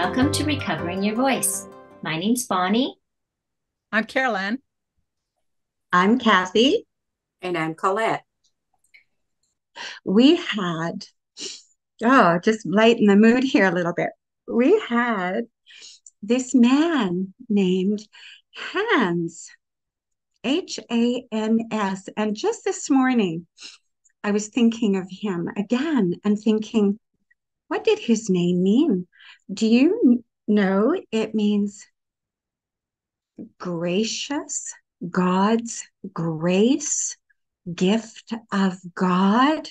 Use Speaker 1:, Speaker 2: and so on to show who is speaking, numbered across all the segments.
Speaker 1: Welcome to Recovering Your Voice. My name's Bonnie.
Speaker 2: I'm Caroline.
Speaker 3: I'm Kathie.
Speaker 4: And I'm Colette.
Speaker 3: We had, just lighten the mood here a little bit. We had this man named Hans, Hans. And just this morning, I was thinking of him again and thinking, what did his name mean? Do you know it means gracious, God's grace, gift of God?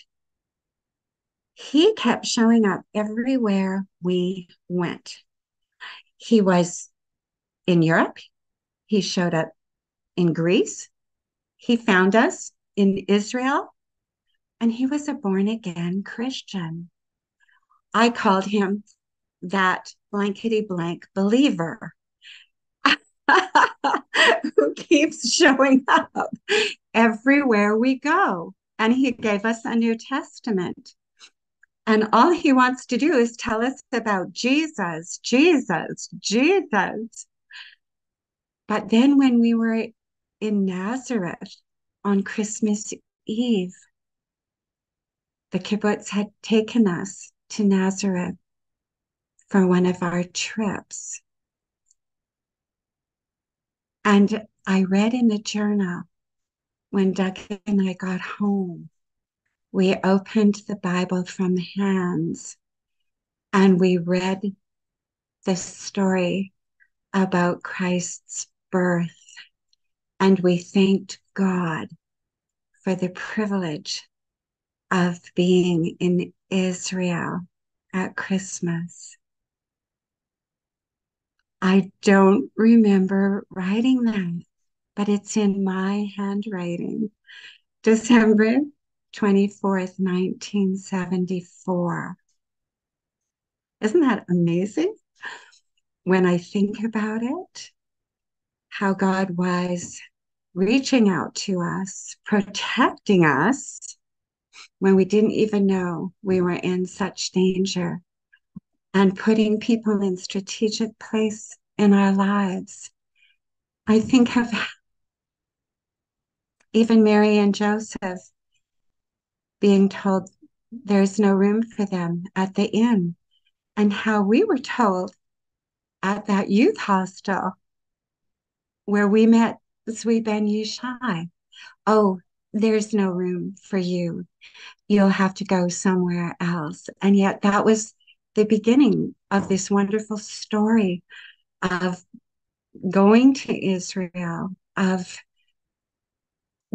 Speaker 3: He kept showing up everywhere we went. He was in Europe. He showed up in Greece. He found us in Israel, and he was a born again Christian. I called him that blankety blank believer who keeps showing up everywhere we go. And he gave us a New Testament. And all he wants to do is tell us about Jesus, Jesus, Jesus. But then when we were in Nazareth on Christmas Eve, the kibbutz had taken us to Nazareth for one of our trips. And I read in the journal when Doug and I got home, we opened the Bible from Hans and we read the story about Christ's birth. And we thanked God for the privilege of being in Israel at Christmas. I don't remember writing that, but it's in my handwriting. December 24th, 1974. Isn't that amazing? When I think about it, how God was reaching out to us, protecting us when we didn't even know we were in such danger, and putting people in strategic place in our lives. I think of even Mary and Joseph being told there's no room for them at the inn, and how we were told at that youth hostel where we met Zwi Ben Yishai, oh, there's no room for you. You'll have to go somewhere else. And yet that was the beginning of this wonderful story of going to Israel, of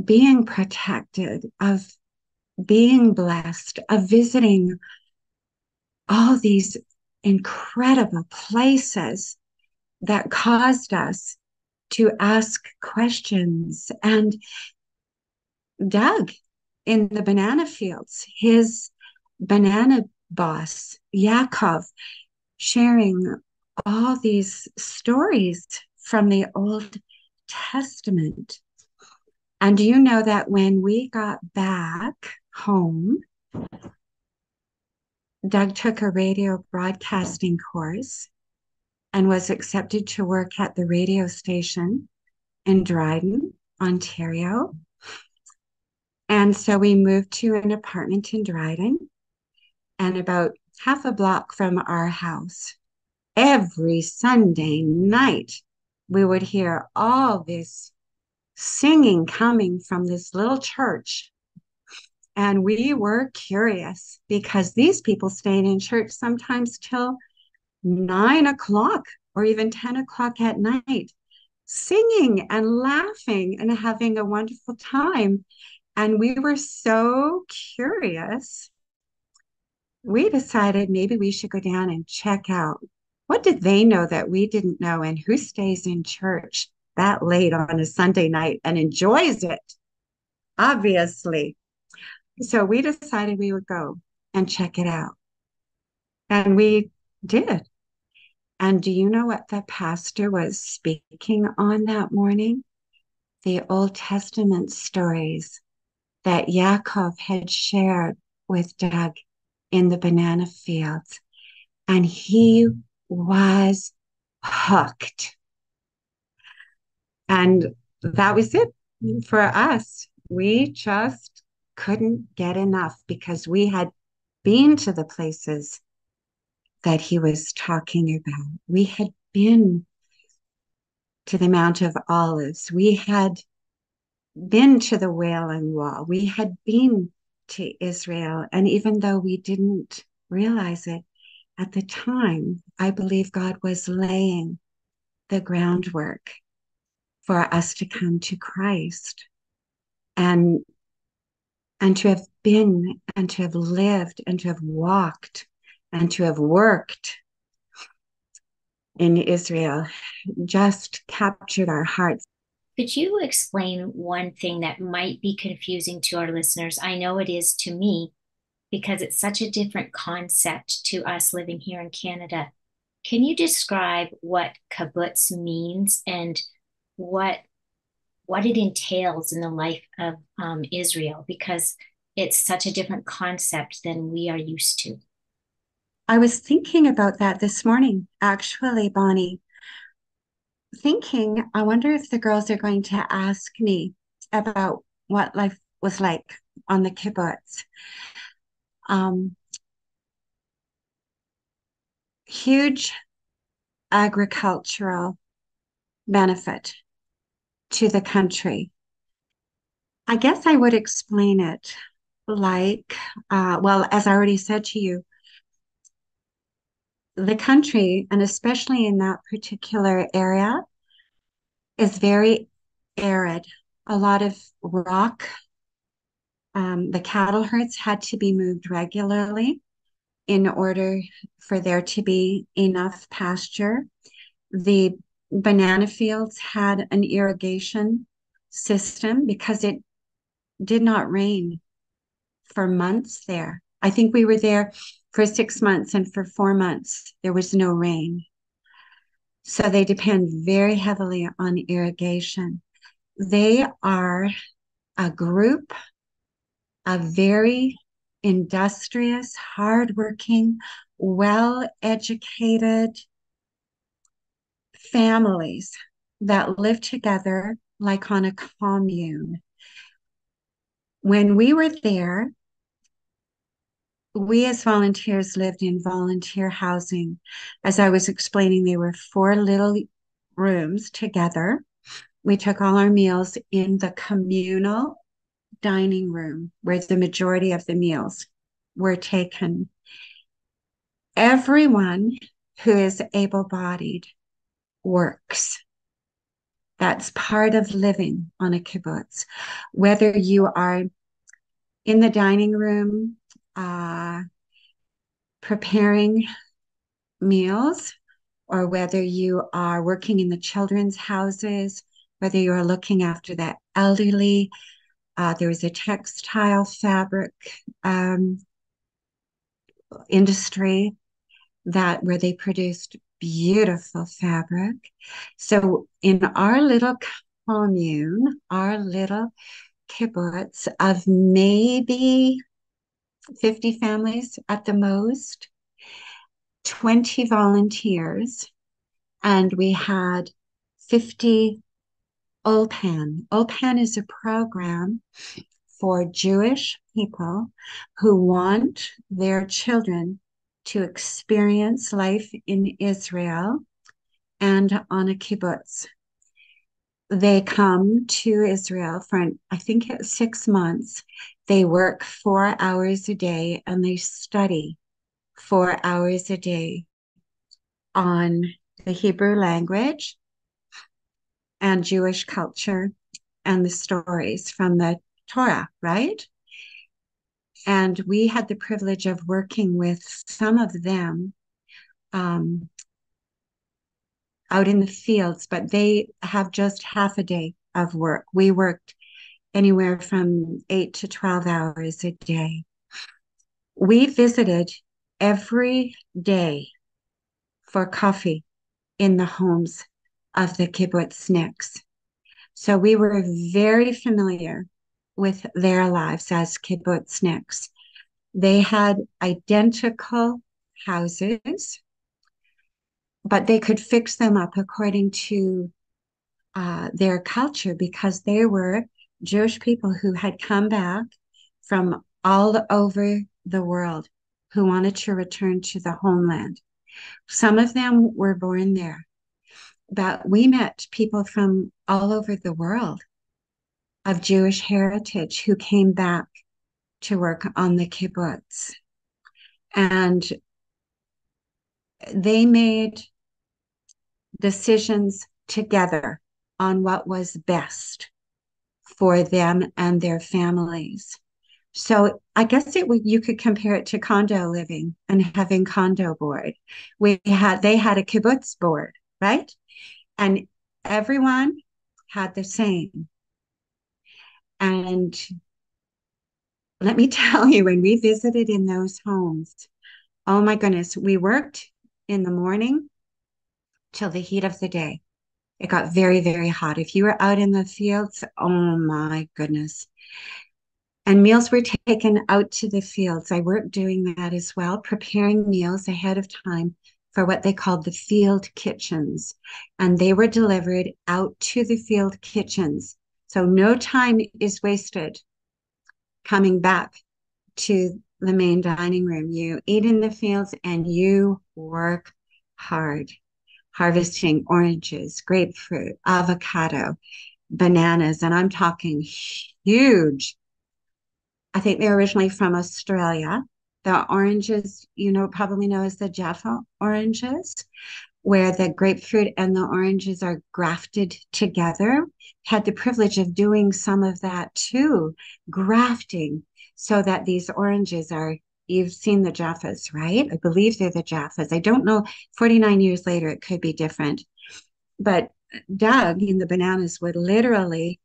Speaker 3: being protected, of being blessed, of visiting all these incredible places that caused us to ask questions. And Doug in the banana fields, his banana boss, Yaakov, sharing all these stories from the Old Testament. And do you know that when we got back home, Doug took a radio broadcasting course and was accepted to work at the radio station in Dryden, Ontario. And so we moved to an apartment in Dryden, and about half a block from our house. Every Sunday night, we would hear all this singing coming from this little church. And we were curious because these people stayed in church sometimes till 9 o'clock or even 10 o'clock at night, singing and laughing and having a wonderful time. And we were so curious, we decided maybe we should go down and check out what did they know that we didn't know, and who stays in church that late on a Sunday night and enjoys it, obviously. So we decided we would go and check it out. And we did. And do you know what the pastor was speaking on that morning? The Old Testament stories that Yaakov had shared with Doug in the banana fields. And he was hooked. And that was it for us. We just couldn't get enough because we had been to the places that he was talking about. We had been to the Mount of Olives. We had been to the Wailing Wall. We had been to Israel. And even though we didn't realize it at the time, I believe God was laying the groundwork for us to come to Christ and to have been and to have lived and to have walked and to have worked in Israel just captured our hearts.
Speaker 1: Could you explain one thing that might be confusing to our listeners? I know it is to me because it's such a different concept to us living here in Canada. Can you describe what kibbutz means and what what it entails in the life of Israel? Because it's such a different concept than we are used to.
Speaker 3: I was thinking about that this morning, actually, Bonnie, thinking, I wonder if the girls are going to ask me about what life was like on the kibbutz. Um, Huge agricultural benefit to the country. I guess I would explain it like, well, as I already said to you, the country, and especially in that particular area, is very arid. A lot of rock. The cattle herds had to be moved regularly in order for there to be enough pasture. The banana fields had an irrigation system because it did not rain for months there. I think we were there for 6 months, and for 4 months, there was no rain. So they depend very heavily on irrigation. They are a group of very industrious, hardworking, well-educated families that live together like on a commune. When we were there, we as volunteers lived in volunteer housing. As I was explaining, they were 4 little rooms together. We took all our meals in the communal dining room where the majority of the meals were taken. Everyone who is able-bodied works. That's part of living on a kibbutz. Whether you are in the dining room, preparing meals, or whether you are working in the children's houses, whether you are looking after the elderly, there was a textile fabric industry that where they produced beautiful fabric. So in our little commune, our little kibbutz of maybe 50 families at the most, 20 volunteers, and we had 50 OPAN. OPAN is a program for Jewish people who want their children to experience life in Israel and on a kibbutz. They come to Israel for, I think it's 6 months. They work 4 hours a day and they study 4 hours a day on the Hebrew language and Jewish culture and the stories from the Torah, right? And we had the privilege of working with some of them out in the fields, but they have just half a day of work. We worked anywhere from 8 to 12 hours a day. We visited every day for coffee in the homes of the kibbutzniks. So we were very familiar with their lives as kibbutzniks. They had identical houses. but they could fix them up according to their culture because they were Jewish people who had come back from all over the world who wanted to return to the homeland. Some of them were born there, but we met people from all over the world of Jewish heritage who came back to work on the kibbutz. And they made decisions together on what was best for them and their families. So I guess you could compare it to condo living and having condo board. They had a kibbutz board, right? And everyone had the same. And let me tell you, when we visited in those homes, oh my goodness, we worked in the morning till the heat of the day. It got very, very hot. If you were out in the fields, oh my goodness. And meals were taken out to the fields. I worked doing that as well, preparing meals ahead of time for what they called the field kitchens. And they were delivered out to the field kitchens. So no time is wasted coming back to the main dining room. You eat in the fields and you work hard, harvesting oranges, grapefruit, avocado, bananas, and I'm talking huge. I think they're originally from Australia. The oranges, probably know as the Jaffa oranges, where the grapefruit and the oranges are grafted together. Had the privilege of doing some of that too, grafting, so that these oranges are, you've seen the Jaffas, right? I believe they're the Jaffas. I don't know, 49 years later, it could be different. But Doug in the bananas would literally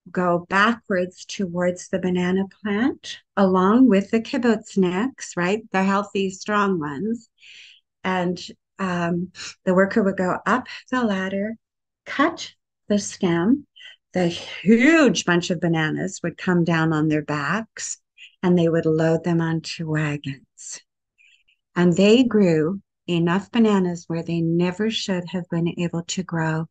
Speaker 3: go backwards towards the banana plant along with the kibbutzniks, right? The healthy, strong ones. And the worker would go up the ladder, cut the stem. The huge bunch of bananas would come down on their backs and they would load them onto wagons. And they grew enough bananas where they never should have been able to grow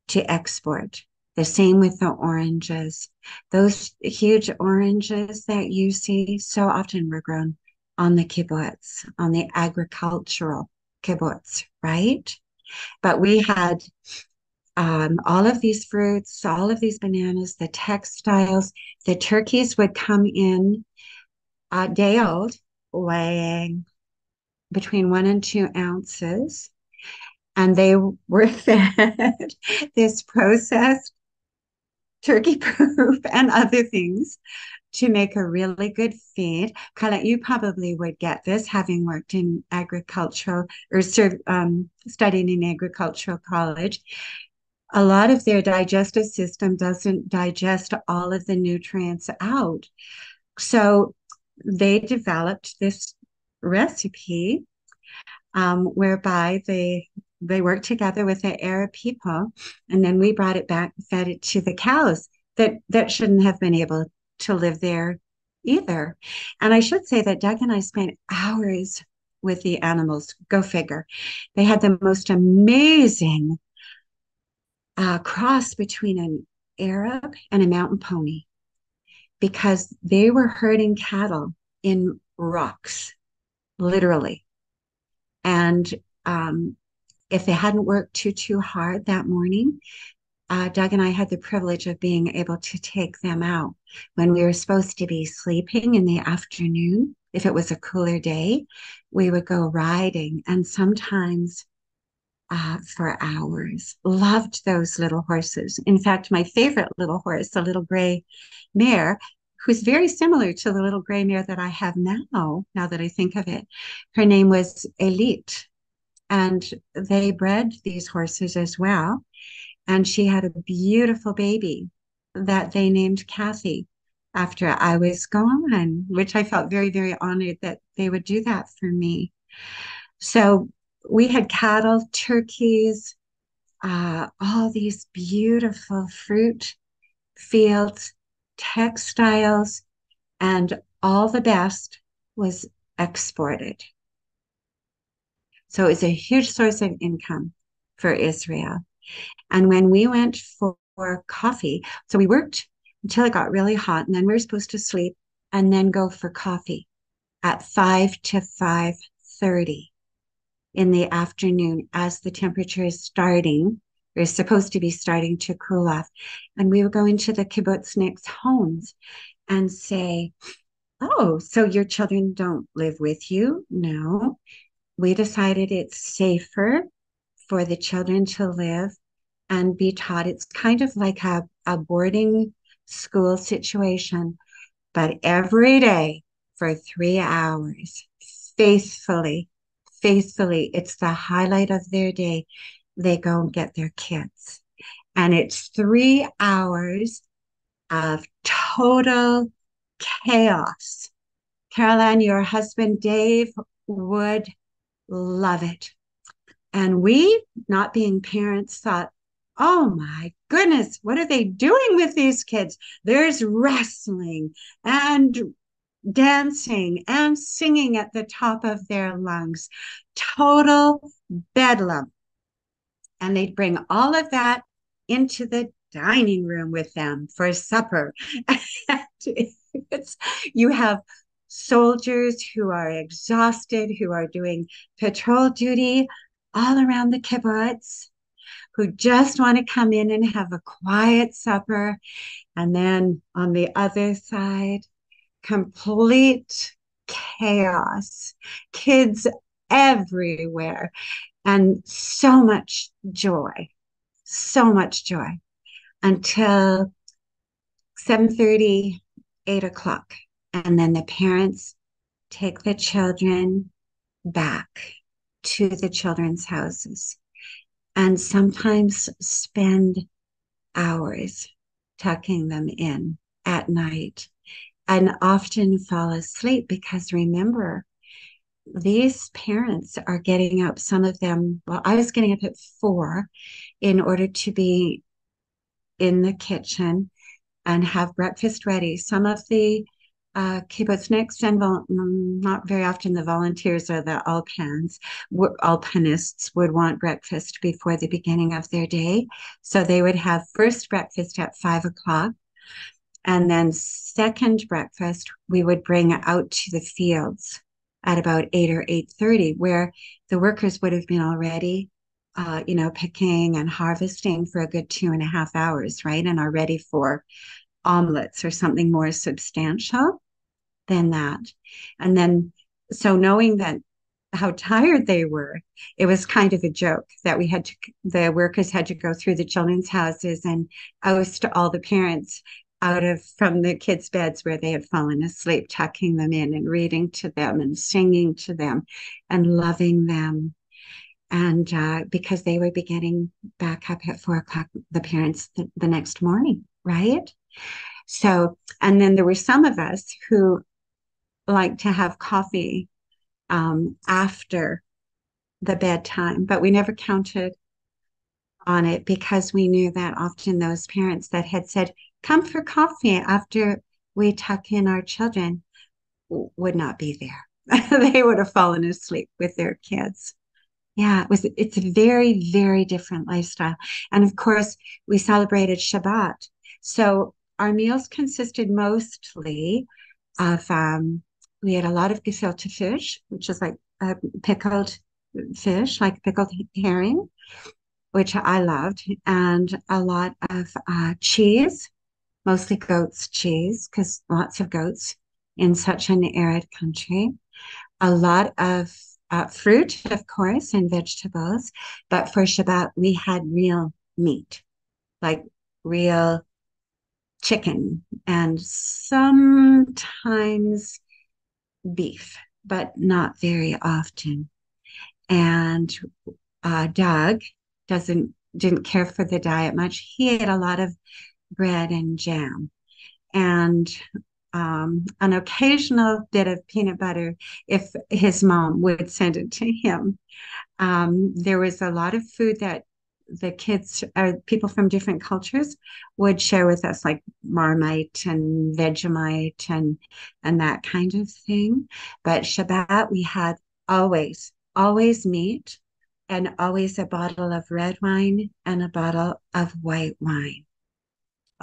Speaker 3: to export. The same with the oranges. Those huge oranges that you see so often were grown on the kibbutz, on the agricultural kibbutz, right? But we had all of these fruits, all of these bananas, the textiles, the turkeys would come in day old, weighing between 1 and 2 ounces. And they were fed this processed turkey poop and other things to make a really good feed. Carla, you probably would get this having worked in agricultural or studying in agricultural college. A lot of their digestive system doesn't digest all of the nutrients out. So they developed this recipe whereby they worked together with the Arab people, and then we brought it back, fed it to the cows that shouldn't have been able to live there either. And I should say that Doug and I spent hours with the animals. Go figure. They had the most amazing cross between an Arab and a mountain pony because they were herding cattle in rocks, literally. And if they hadn't worked too hard that morning, Doug and I had the privilege of being able to take them out when we were supposed to be sleeping in the afternoon. If it was a cooler day, we would go riding and sometimes for hours. Loved those little horses. In fact, my favorite little horse, the little gray mare, who's very similar to the little gray mare that I have now that I think of it. Her name was Elite. And they bred these horses as well. And she had a beautiful baby that they named Kathie after I was gone, which I felt very, very honored that they would do that for me. So we had cattle, turkeys, all these beautiful fruit fields, textiles, and all the best was exported. So it was a huge source of income for Israel. And when we went for coffee, so we worked until it got really hot, and then we were supposed to sleep and then go for coffee at 5 to 5:30 in the afternoon as the temperature is starting, or is supposed to be starting to cool off. And we would go into the kibbutzniks' homes and say, "Oh, so your children don't live with you?" "No. We decided it's safer for the children to live and be taught." It's kind of like a boarding school situation, but every day for 3 hours, faithfully, faithfully, it's the highlight of their day. They go and get their kids. And it's 3 hours of total chaos. Caroline, your husband Dave would love it. And we, not being parents, thought, oh my goodness, what are they doing with these kids? There's wrestling and dancing and singing at the top of their lungs. Total bedlam. And they'd bring all of that into the dining room with them for supper. You have soldiers who are exhausted, who are doing patrol duty all around the kibbutz, who just want to come in and have a quiet supper. And then on the other side, complete chaos, kids everywhere, and so much joy until 7:30, 8 o'clock. And then the parents take the children back to the children's houses and sometimes spend hours tucking them in at night and often fall asleep because remember, these parents are getting up, some of them, well, I was getting up at 4 in order to be in the kitchen and have breakfast ready. Some of the kibbutzniks and not very often the volunteers or the alpinists would want breakfast before the beginning of their day. So they would have first breakfast at 5 o'clock. And then second breakfast, we would bring out to the fields at about 8 or 8:30, where the workers would have been already, picking and harvesting for a good 2.5 hours, right? And are ready for omelets or something more substantial than that. And then, so knowing that how tired they were, it was kind of a joke that the workers had to go through the children's houses and oust all the parents from the kids' beds where they had fallen asleep, tucking them in and reading to them and singing to them and loving them. And because they would be getting back up at 4 o'clock, the parents the next morning, right? So, and then there were some of us who liked to have coffee after the bedtime, but we never counted on it because we knew that often those parents that had said, come for coffee after we tuck in our children would not be there. They would have fallen asleep with their kids. Yeah, it's a very, very different lifestyle. And of course, we celebrated Shabbat. So our meals consisted mostly of, we had a lot of gefilte fish, which is like pickled fish, like pickled herring, which I loved, and a lot of cheese, mostly goat's cheese, because lots of goats in such an arid country. A lot of fruit, of course, and vegetables. But for Shabbat, we had real meat, like real chicken, and sometimes beef, but not very often. And Doug didn't care for the diet much. He ate a lot of bread and jam and an occasional bit of peanut butter if his mom would send it to him. There was a lot of food that the kids or people from different cultures would share with us, like Marmite and Vegemite and that kind of thing. But Shabbat, we had always, always meat and always a bottle of red wine and a bottle of white wine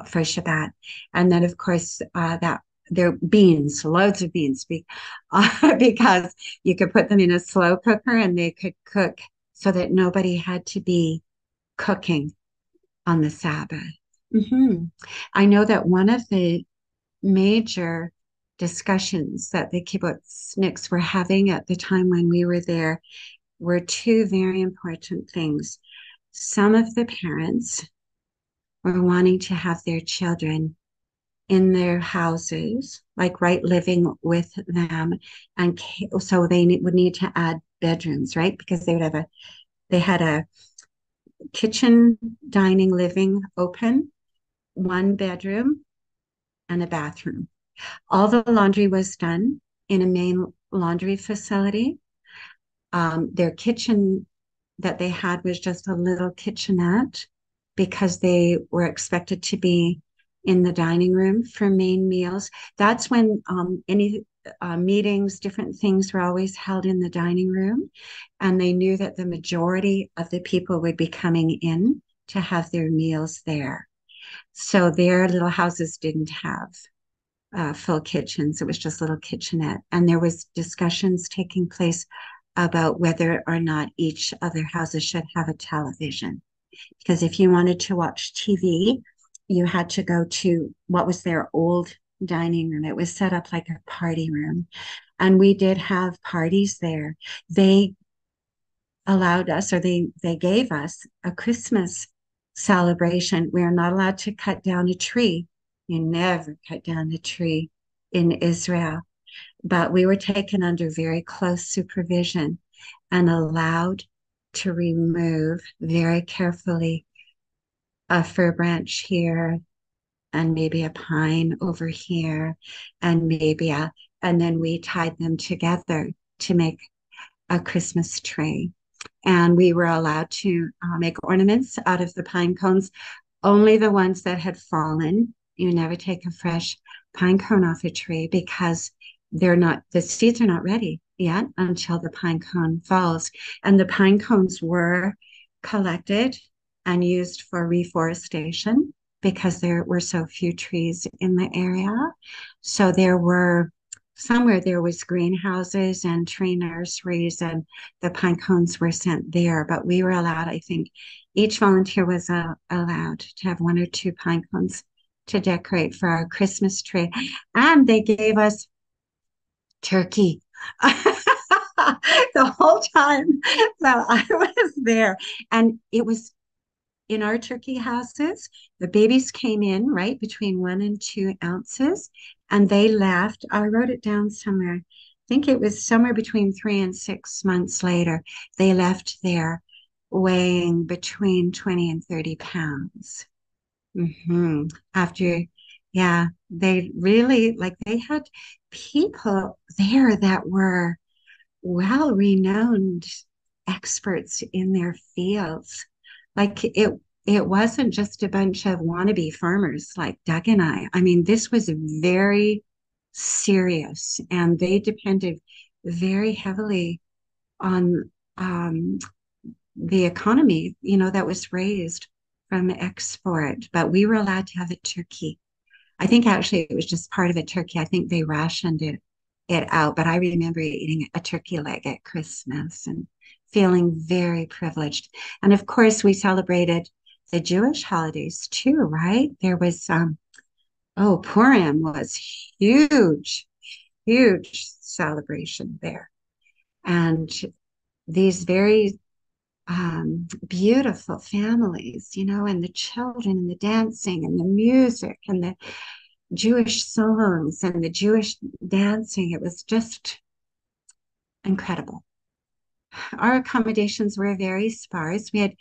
Speaker 3: for Shabbat. And then, of course, that there beans, loads of beans, because you could put them in a slow cooker and they could cook so that nobody had to be cooking on the Sabbath. Mhm. I know that one of the major discussions that the kibbutzniks were having at the time when we were there were two very important things. Some of the parents were wanting to have their children in their houses, like right living with them, and so they would need to add bedrooms, right? Because they had a kitchen, dining, living open, one bedroom, and a bathroom. All the laundry was done in a main laundry facility. Their kitchen that they had was just a little kitchenette because they were expected to be in the dining room for main meals. That's when any meetings, different things were always held in the dining room. And they knew that the majority of the people would be coming in to have their meals there. So their little houses didn't have full kitchens. It was just little kitchenette. And there was discussions taking place about whether or not each of their houses should have a television. Because if you wanted to watch TV, you had to go to what was their old dining room. It was set up like a party room. And we did have parties there. They allowed us, or they gave us a Christmas celebration. We are not allowed to cut down a tree. You never cut down a tree in Israel. But we were taken under very close supervision and allowed to remove very carefully a fir branch here and maybe a pine over here and and then we tied them together to make a Christmas tree. And we were allowed to make ornaments out of the pine cones, only the ones that had fallen. You never take a fresh pine cone off a tree because the seeds are not ready yet until the pine cone falls. And the pine cones were collected and used for reforestation because there were so few trees in the area. So somewhere there was greenhouses and tree nurseries, and the pine cones were sent there. But we were allowed, I think, each volunteer was allowed to have one or two pine cones to decorate for our Christmas tree. And they gave us turkey the whole time. So I was there. And it was in our turkey houses, the babies came in right between 1 and 2 ounces, and they left. I wrote it down somewhere. I think it was somewhere between 3 and 6 months later. They left there weighing between 20 and 30 pounds. After, yeah, they really they had people there that were well-renowned experts in their fields. It wasn't just a bunch of wannabe farmers like Doug and I. I mean, this was very serious, and they depended very heavily on the economy, that was raised from export. But we were allowed to have a turkey. I think actually it was just part of a turkey. I think they rationed it out, but I remember eating a turkey leg at Christmas and feeling very privileged. And of course, we celebrated the Jewish holidays too, right? There was, Purim was huge, huge celebration there. And these very beautiful families, and the children and the dancing and the music and the Jewish songs and the Jewish dancing. It was just incredible. Our accommodations were very sparse. We had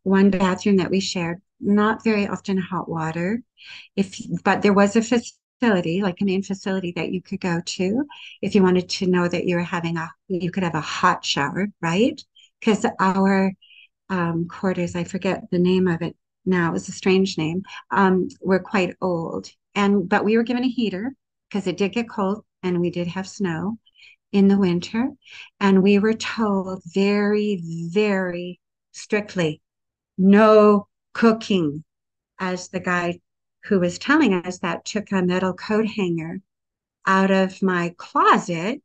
Speaker 3: one bathroom that we shared, not very often hot water. But there was a facility, like a main facility that you could go to if you wanted to know that you could have a hot shower, right? Because our quarters, I forget the name of it now, it was a strange name, were quite old. But we were given a heater because it did get cold and we did have snow in the winter. And we were told very, very strictly, no cooking, as the guy who was telling us that took a metal coat hanger out of my closet,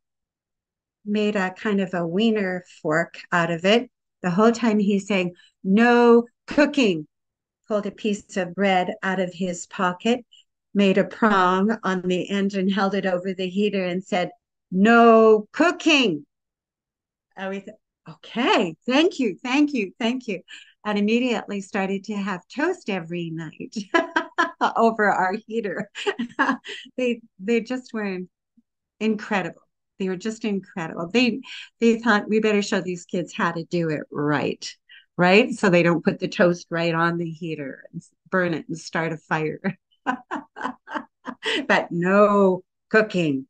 Speaker 3: made a kind of a wiener fork out of it. The whole time he's saying, no cooking, pulled a piece of bread out of his pocket, made a prong on the end and held it over the heater and said, no cooking. And we thought, okay, thank you, thank you, thank you. And immediately started to have toast every night over our heater. They just were incredible. They were just incredible. They thought we better show these kids how to do it right, right? So they don't put the toast right on the heater and burn it and start a fire. But no cooking.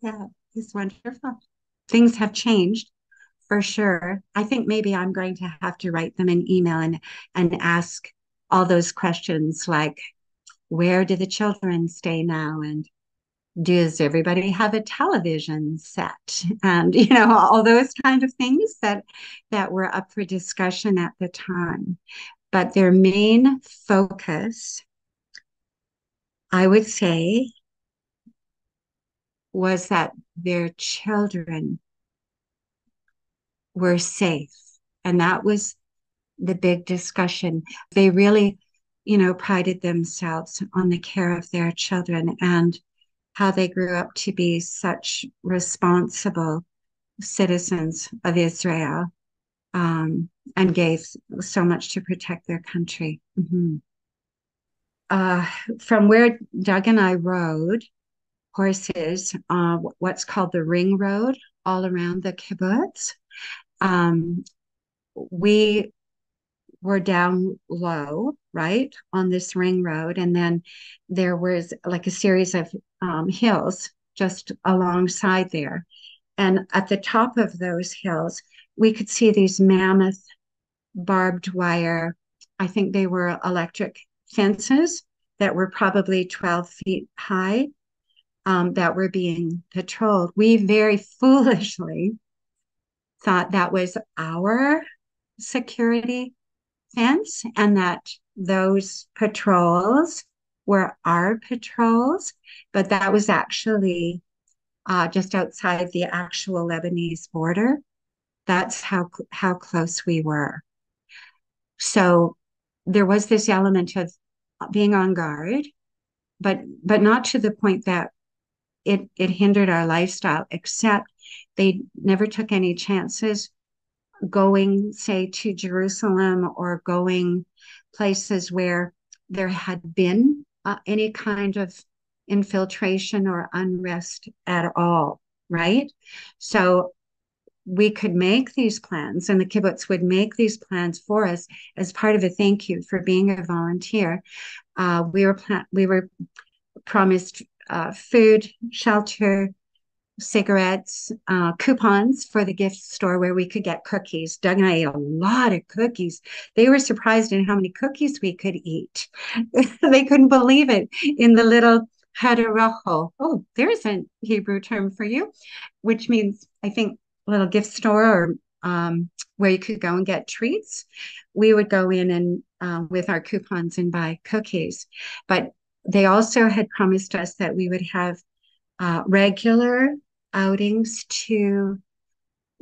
Speaker 3: Yeah, it's wonderful. Things have changed for sure. I think maybe I'm going to have to write them an email and ask all those questions like, where do the children stay now? And does everybody have a television set? And all those kind of things that were up for discussion at the time. But their main focus, I would say, was that their children were safe. And that was the big discussion. They really, prided themselves on the care of their children and how they grew up to be such responsible citizens of Israel, and gave so much to protect their country. Mm-hmm. From where Doug and I rode horses, what's called the ring road all around the kibbutz, we were down low, right, on this ring road. And then there was like a series of hills just alongside there. And at the top of those hills, we could see these mammoth barbed wire, I think they were electric fences that were probably 12 feet high, that were being patrolled. We very foolishly thought that was our security fence and that those patrols were our patrols, but that was actually just outside the actual Lebanese border. That's how close we were. So there was this element of being on guard, but not to the point that it hindered our lifestyle, except they never took any chances going, say, to Jerusalem or going places where there had been any kind of infiltration or unrest at all, right? So we could make these plans, and the kibbutz would make these plans for us as part of a thank you for being a volunteer. We were promised food, shelter, cigarettes, coupons for the gift store where we could get cookies. Doug and I ate a lot of cookies. They were surprised in how many cookies we could eat. They couldn't believe it in the little hadarachol. Oh, there's a Hebrew term for you, which means, I think, a little gift store or where you could go and get treats. We would go in and with our coupons and buy cookies. But they also had promised us that we would have regular outings to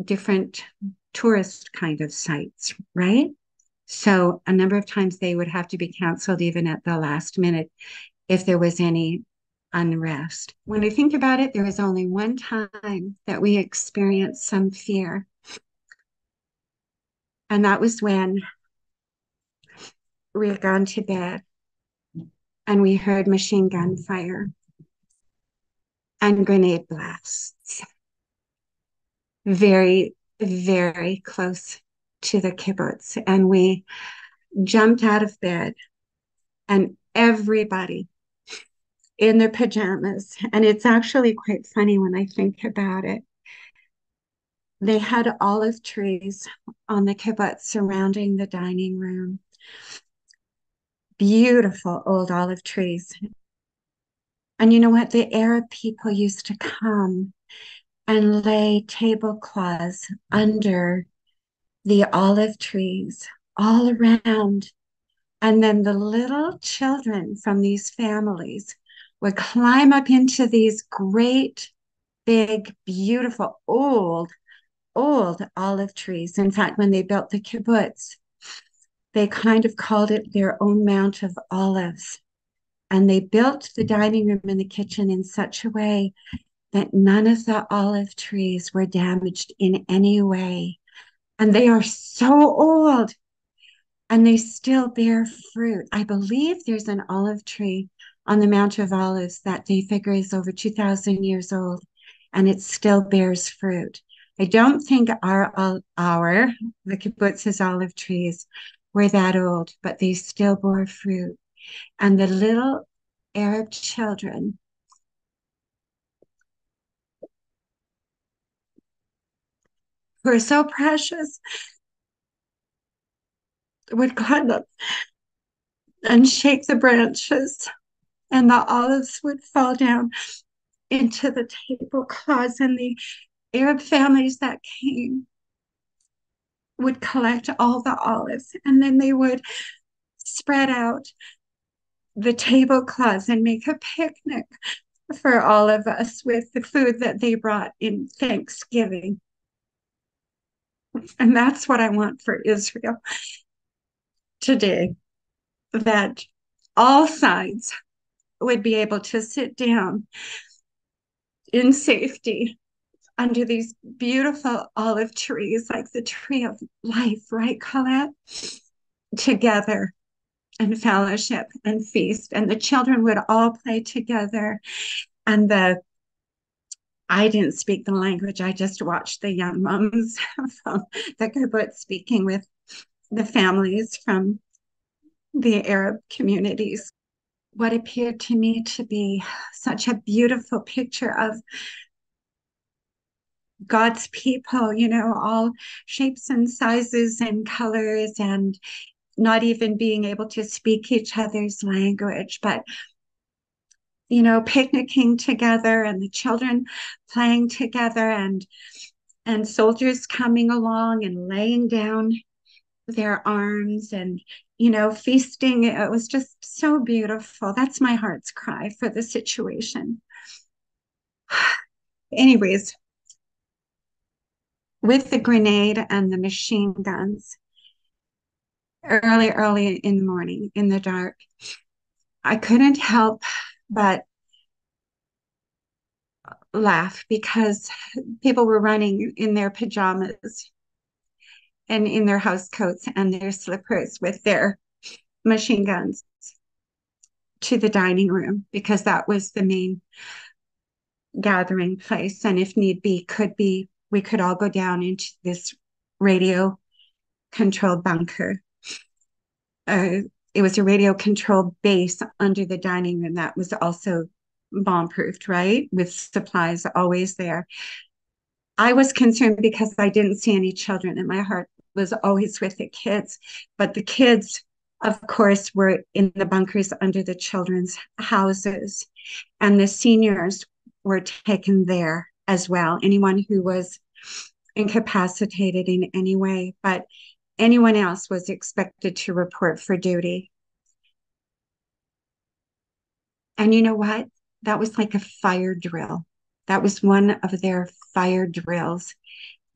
Speaker 3: different tourist kind of sites, right? So a number of times they would have to be canceled even at the last minute if there was any unrest. When I think about it, there was only one time that we experienced some fear. And that was when we had gone to bed and we heard machine gun fire and grenade blasts very, very close to the kibbutz. And we jumped out of bed and everybody in their pajamas. And it's actually quite funny when I think about it. They had olive trees on the kibbutz surrounding the dining room. Beautiful old olive trees. And you know what? The Arab people used to come and lay tablecloths under the olive trees all around. And then the little children from these families would climb up into these great, big, beautiful, old olive trees. In fact, when they built the kibbutz, they kind of called it their own Mount of Olives. And they built the dining room and the kitchen in such a way that none of the olive trees were damaged in any way. And they are so old and they still bear fruit. I believe there's an olive tree on the Mount of Olives that they figure is over 2,000 years old and it still bears fruit. I don't think the kibbutz's olive trees were that old, but they still bore fruit. And the little Arab children who are so precious would climb up and shake the branches, and the olives would fall down into the tablecloths, and the Arab families that came would collect all the olives, and then they would spread out the tablecloths and make a picnic for all of us with the food that they brought in Thanksgiving. And that's what I want for Israel today, that all sides would be able to sit down in safety under these beautiful olive trees, like the tree of life, right, Colette? Together and fellowship and feast. And the children would all play together. And I didn't speak the language. I just watched the young moms from the kibbutz speaking with the families from the Arab communities. What appeared to me to be such a beautiful picture of God's people, all shapes and sizes and colors, and not even being able to speak each other's language, but picnicking together and the children playing together, and soldiers coming along and laying down their arms and feasting. It was just so beautiful. That's my heart's cry for the situation. Anyways, with the grenade and the machine guns, early in the morning, in the dark, I couldn't help but laugh because people were running in their pajamas and in their house coats and their slippers with their machine guns to the dining room, because that was the main gathering place. And if need be, we could all go down into this radio controlled bunker. It was a radio controlled base under the dining room that was also bomb proofed, right? With supplies always there. I was concerned because I didn't see any children, and my heart was always with the kids. But the kids, of course, were in the bunkers under the children's houses, and the seniors were taken there as well. Anyone who was incapacitated in any way, but anyone else was expected to report for duty. And you know what? That was like a fire drill. That was one of their fire drills.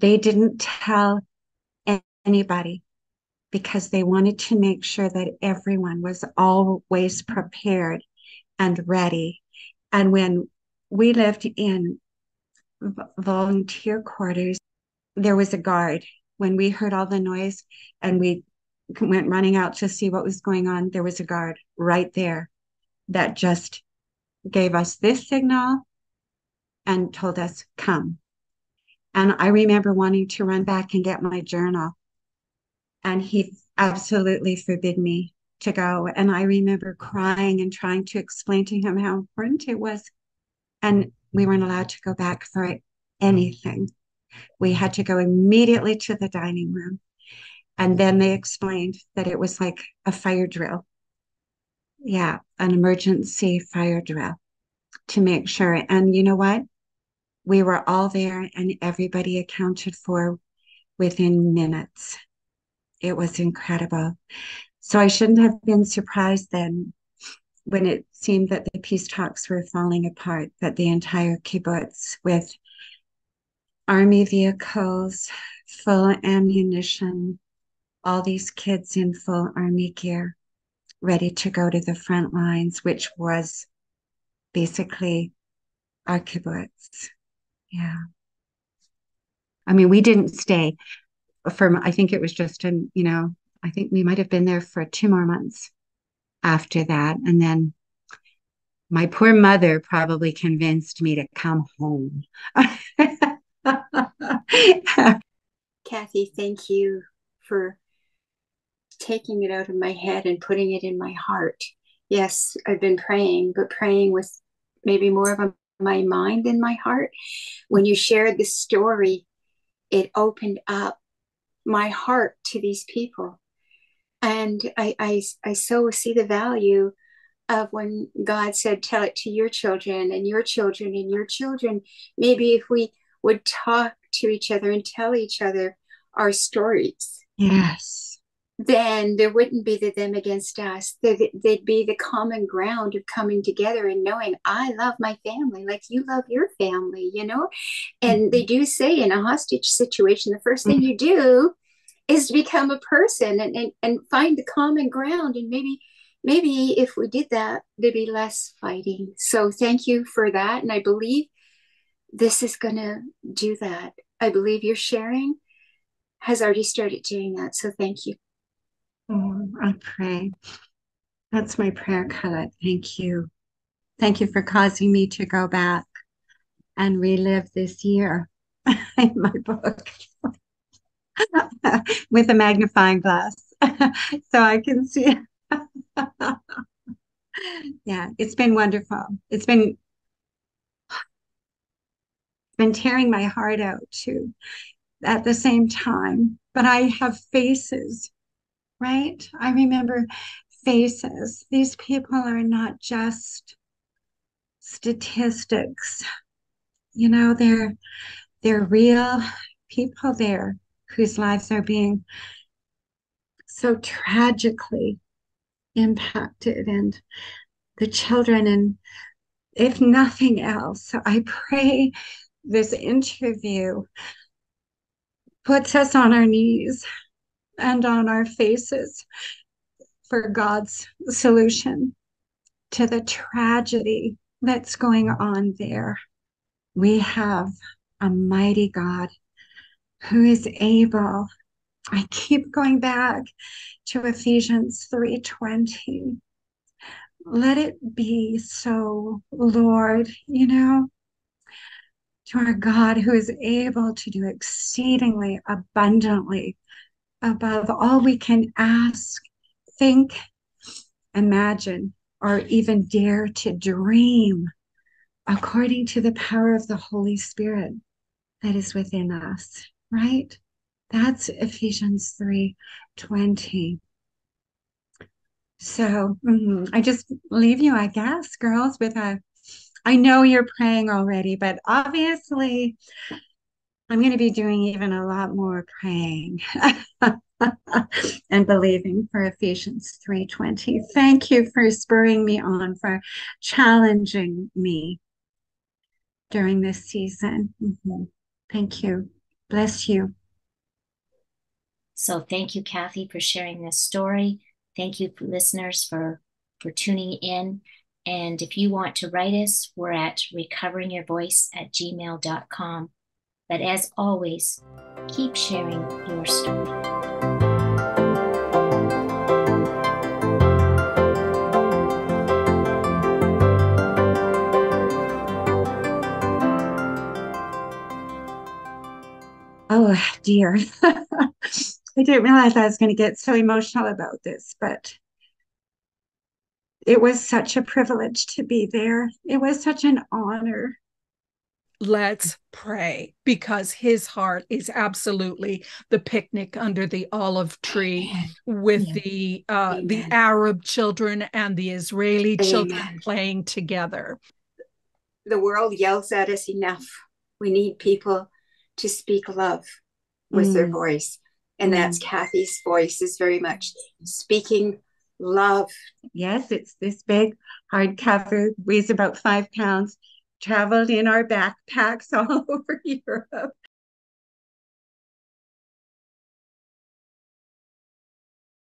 Speaker 3: They didn't tell anybody because they wanted to make sure that everyone was always prepared and ready. And when we lived in volunteer quarters, there was a guard. When we heard all the noise and we went running out to see what was going on, there was a guard right there that just gave us this signal and told us, come. And I remember wanting to run back and get my journal. And he absolutely forbid me to go. And I remember crying and trying to explain to him how important it was. And we weren't allowed to go back for anything. We had to go immediately to the dining room. And then they explained that it was like a fire drill. Yeah, an emergency fire drill. to make sure. And you know what? We were all there and everybody accounted for within minutes. It was incredible. So I shouldn't have been surprised then when it seemed that the peace talks were falling apart, that the entire kibbutz with army vehicles, full ammunition, all these kids in full army gear, ready to go to the front lines, which was basically our kibbutz. Yeah. I mean, we didn't stay for, I think it was just I think we might have been there for 2 more months after that. And then my poor mother probably convinced me to come home.
Speaker 4: Kathie, thank you for taking it out of my head and putting it in my heart. Yes, I've been praying, but praying with maybe more of my mind than my heart. When you shared this story, it opened up my heart to these people. And I so see the value of when God said, tell it to your children and your children and your children. Maybe if we would talk to each other and tell each other our stories.
Speaker 3: Yes.
Speaker 4: Then there wouldn't be the them against us. They'd be the common ground of coming together and knowing I love my family like you love your family, you know? And they do say in a hostage situation, the first thing you do is to become a person and find the common ground. And maybe if we did that, there'd be less fighting. So thank you for that. And I believe this is going to do that. I believe your sharing has already started doing that. So thank you.
Speaker 3: Oh, I pray. That's my prayer, Colette. Thank you. Thank you for causing me to go back and relive this year in my book with a magnifying glass so I can see. Yeah, it's been wonderful. It's been tearing my heart out too at the same time. But I have faces, right? I remember faces. These people are not just statistics. They're real people there whose lives are being so tragically impacted, and the children. And if nothing else, I pray this interview puts us on our knees and on our faces for God's solution to the tragedy that's going on there. We have a mighty God who is able. I keep going back to Ephesians 3:20. Let it be so, Lord, to our God who is able to do exceedingly abundantly above all we can ask, think, imagine, or even dare to dream, according to the power of the Holy Spirit that is within us, right? That's Ephesians 3:20. So I just leave you, I guess, girls, with I know you're praying already, but obviously I'm going to be doing even a lot more praying and believing for Ephesians 3:20. Thank you for spurring me on, for challenging me during this season. Thank you. Bless you.
Speaker 1: So thank you, Kathie, for sharing this story. Thank you, listeners, for tuning in. And if you want to write us, we're at recoveringyourvoice@gmail.com. But as always, keep sharing your story.
Speaker 3: Oh, dear. I didn't realize I was going to get so emotional about this, but it was such a privilege to be there. It was such an honor.
Speaker 2: Let's pray, because his heart is absolutely the picnic under the olive tree with the Arab children and the Israeli children playing together.
Speaker 4: the world yells at us enough. We need people to speak love with their voice. And that's Kathie's voice, is very much speaking love.
Speaker 3: Yes, it's this big hardcover, weighs about 5 pounds, traveled in our backpacks all over Europe.